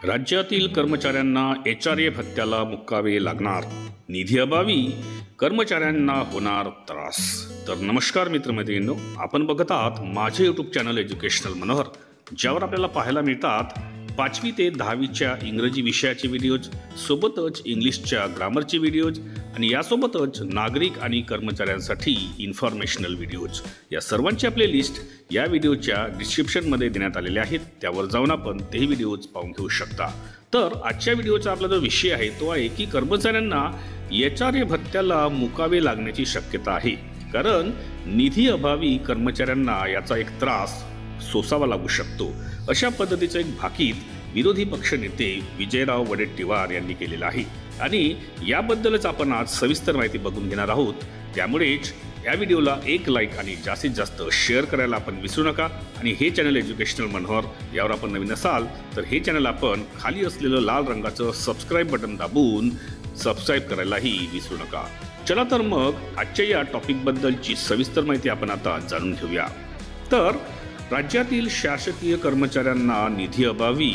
राज्यातील कर्मचाऱ्यांना एचआरए भत्त्याला मुक्कावे लागणार, निधी अभावी कर्मचाऱ्यांना होणार त्रास। तर नमस्कार मित्रमैत्रिणींनो, आपण बघत आहात माझे यूट्यूब चॅनल एज्युकेशनल मनोहर, ज्यावर आपल्याला पाहायला मिळतात 5वी ते 10वीच्या इंग्रजी विषयाचे व्हिडिओज, सोबतच इंग्लिशच्या ग्रामरचे व्हिडिओज आणि यासोबतच नागरिक आणि कर्मचाऱ्यांसाठी इन्फॉर्मेशनल व्हिडिओज। या सर्वांच्या प्लेलिस्ट या व्हिडिओच्या डिस्क्रिप्शनमध्ये देण्यात आलेल्या आहेत, त्यावर जाऊन आपण तेही व्हिडिओज पाहून घेऊ शकता। तर आजच्या व्हिडिओचा आपला जो विषय आहे तो आहे की कर्मचाऱ्यांना एचआरए भत्त्याला मुकावे लागण्याची शक्यता आहे, कारण निधी अभावी कर्मचाऱ्यांना याचा एक त्रास सोसावा लागू शकतो। अशा पद्धतीचं एक भाकीत विरोधी पक्षनेते विजयराव वडेट्टीवार यांनी केलेलं आहे आणि याबद्दलच आपण आज सविस्तर माहिती बघून घेणार आहोत। त्यामुळेच या व्हिडिओला एक लाईक आणि जास्तीत जास्त शेअर करायला आपण विसरू नका। आणि हे चॅनल एज्युकेशनल मनोहर यावर आपण नवीन असाल तर हे चॅनल आपण खाली असलेलं लाल रंगाचं सबस्क्राईब बटन दाबून सबस्क्राईब करायलाही विसरू नका। चला तर मग आजच्या या टॉपिकबद्दलची सविस्तर माहिती आपण आता जाणून घेऊया। तर राज्यातील शासकीय कर्मचाऱ्यांना निधी अभावी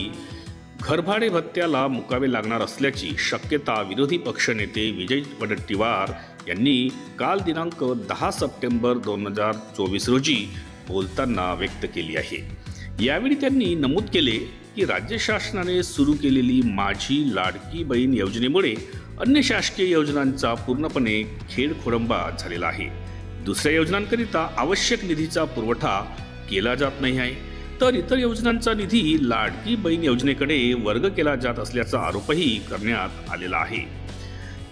घरभाडे भत्त्याला मुकावे लागणार असल्याची शक्यता विरोधी पक्षनेते विजय वडेट्टीवार यांनी काल दिनांक 10 सप्टेंबर 2024 रोजी बोलताना व्यक्त केली आहे। यावेळी त्यांनी नमूद केले की राज्य शासनाने सुरू केलेली माझी लाडकी बहीण योजनेमुळे अन्य शासकीय योजनांचा पूर्णपणे खेळखोडंबा झालेला आहे। दुसऱ्या योजनांकरिता आवश्यक निधीचा पुरवठा केला जात नाही आहे, तर इतर योजनांचा निधी लाडकी बहीण योजनेकडे वर्ग केला जात असल्याचा आरोपही करण्यात आलेला आहे।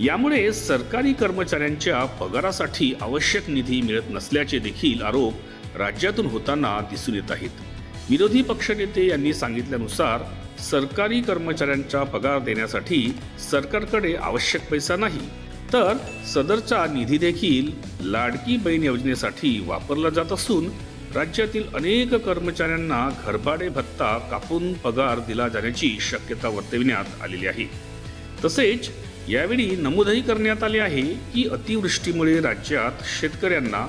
यामुळे सरकारी कर्मचाऱ्यांच्या पगारासाठी आवश्यक निधी मिळत नसल्याचे देखील आरोप राज्यातून होताना दिसून येत आहेत। विरोधी पक्षनेते यांनी सांगितल्यानुसार सरकारी कर्मचाऱ्यांचा पगार देण्यासाठी सरकारकडे आवश्यक पैसा नाही, तर सदरचा निधी देखील लाडकी बहीण योजनेसाठी वापरला जात असून राज्यातील अनेक कर्मचाऱ्यांना घरभाडे भत्ता कापून पगार दिला जाण्याची शक्यता वर्तविण्यात आलेली आहे। तसेच यावेळी नमूदही करण्यात आले आहे की अतिवृष्टीमुळे राज्यात शेतकऱ्यांना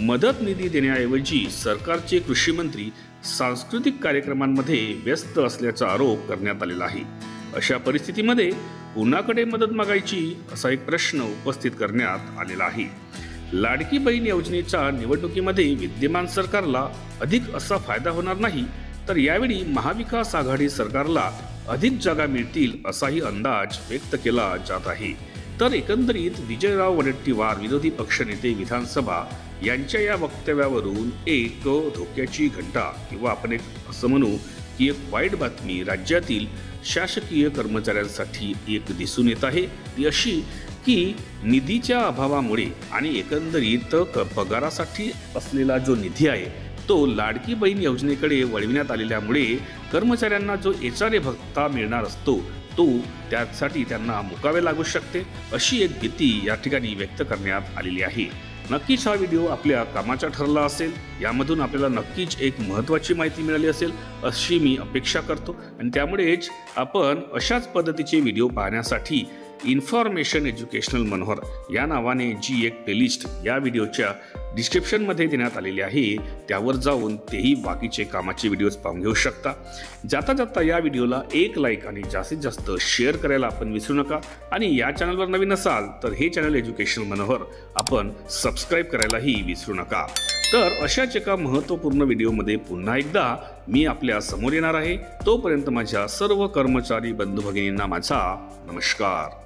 मदत निधी देण्याऐवजी सरकारचे कृषी मंत्री सांस्कृतिक कार्यक्रमांमध्ये व्यस्त असल्याचा आरोप करण्यात आलेला आहे। अशा परिस्थितीमध्ये कुणाकडे मदत मागायची असा एक प्रश्न उपस्थित करण्यात आलेला आहे। लाडकी बहीण योजनेच्या निवडणुकीमध्ये विद्यमान सरकारला अधिक असा फायदा होणार नाही, तर यावेळी महाविकास आघाडी सरकारला अधिक जागा मिळतील असाही अंदाज व्यक्त केला जात आहे। तर एकंदरीत विजयराव वडेट्टीवार विरोधी पक्षनेते विधानसभा यांच्या या वक्तव्यावरून एक धोक्याची घंटा किंवा आपण एक असं म्हणू की एक वाईट बातमी राज्यातील शासकीय कर्मचाऱ्यांसाठी एक दिसून येत आहे। ती अशी की निधीच्या अभावामुळे आणि एकंदरीत पगारासाठी असलेला जो निधी आहे तो लाडकी बहीण योजनेकडे वळविण्यात आलेल्यामुळे कर्मचाऱ्यांना जो एचआरए भत्ता मिळणार असतो तो त्यासाठी त्यांना मुकावे लागू शकते, अशी एक भीती या ठिकाणी व्यक्त करण्यात आलेली आहे। नक्कीच हा व्हिडिओ आपल्या कामाचा ठरला असेल, यामधून आपल्याला नक्कीच एक महत्त्वाची माहिती मिळाली असेल अशी मी अपेक्षा करतो। आणि त्यामुळेच आपण अशाच पद्धतीचे व्हिडिओ पाहण्यासाठी इन्फॉर्मेशन एज्युकेशनल मनोहर या नावाने जी एक प्लेलिस्ट या व्हिडिओच्या डिस्क्रिप्शनमध्ये देण्यात आलेली आहे, त्यावर जाऊन तेही बाकीचे कामाचे व्हिडिओज पाहून घेऊ शकता। जाता जाता या व्हिडिओला एक लाईक आणि जास्तीत जास्त शेअर करायला आपण विसरू नका। आणि या चॅनलवर नवीन असाल तर हे चॅनल एज्युकेशनल मनोहर आपण सबस्क्राईब करायलाही विसरू नका। तर अशाच एका महत्त्वपूर्ण व्हिडिओमध्ये पुन्हा एकदा मी आपल्या समोर येणार आहे। तोपर्यंत माझ्या सर्व कर्मचारी बंधू भगिनींना माझा नमस्कार।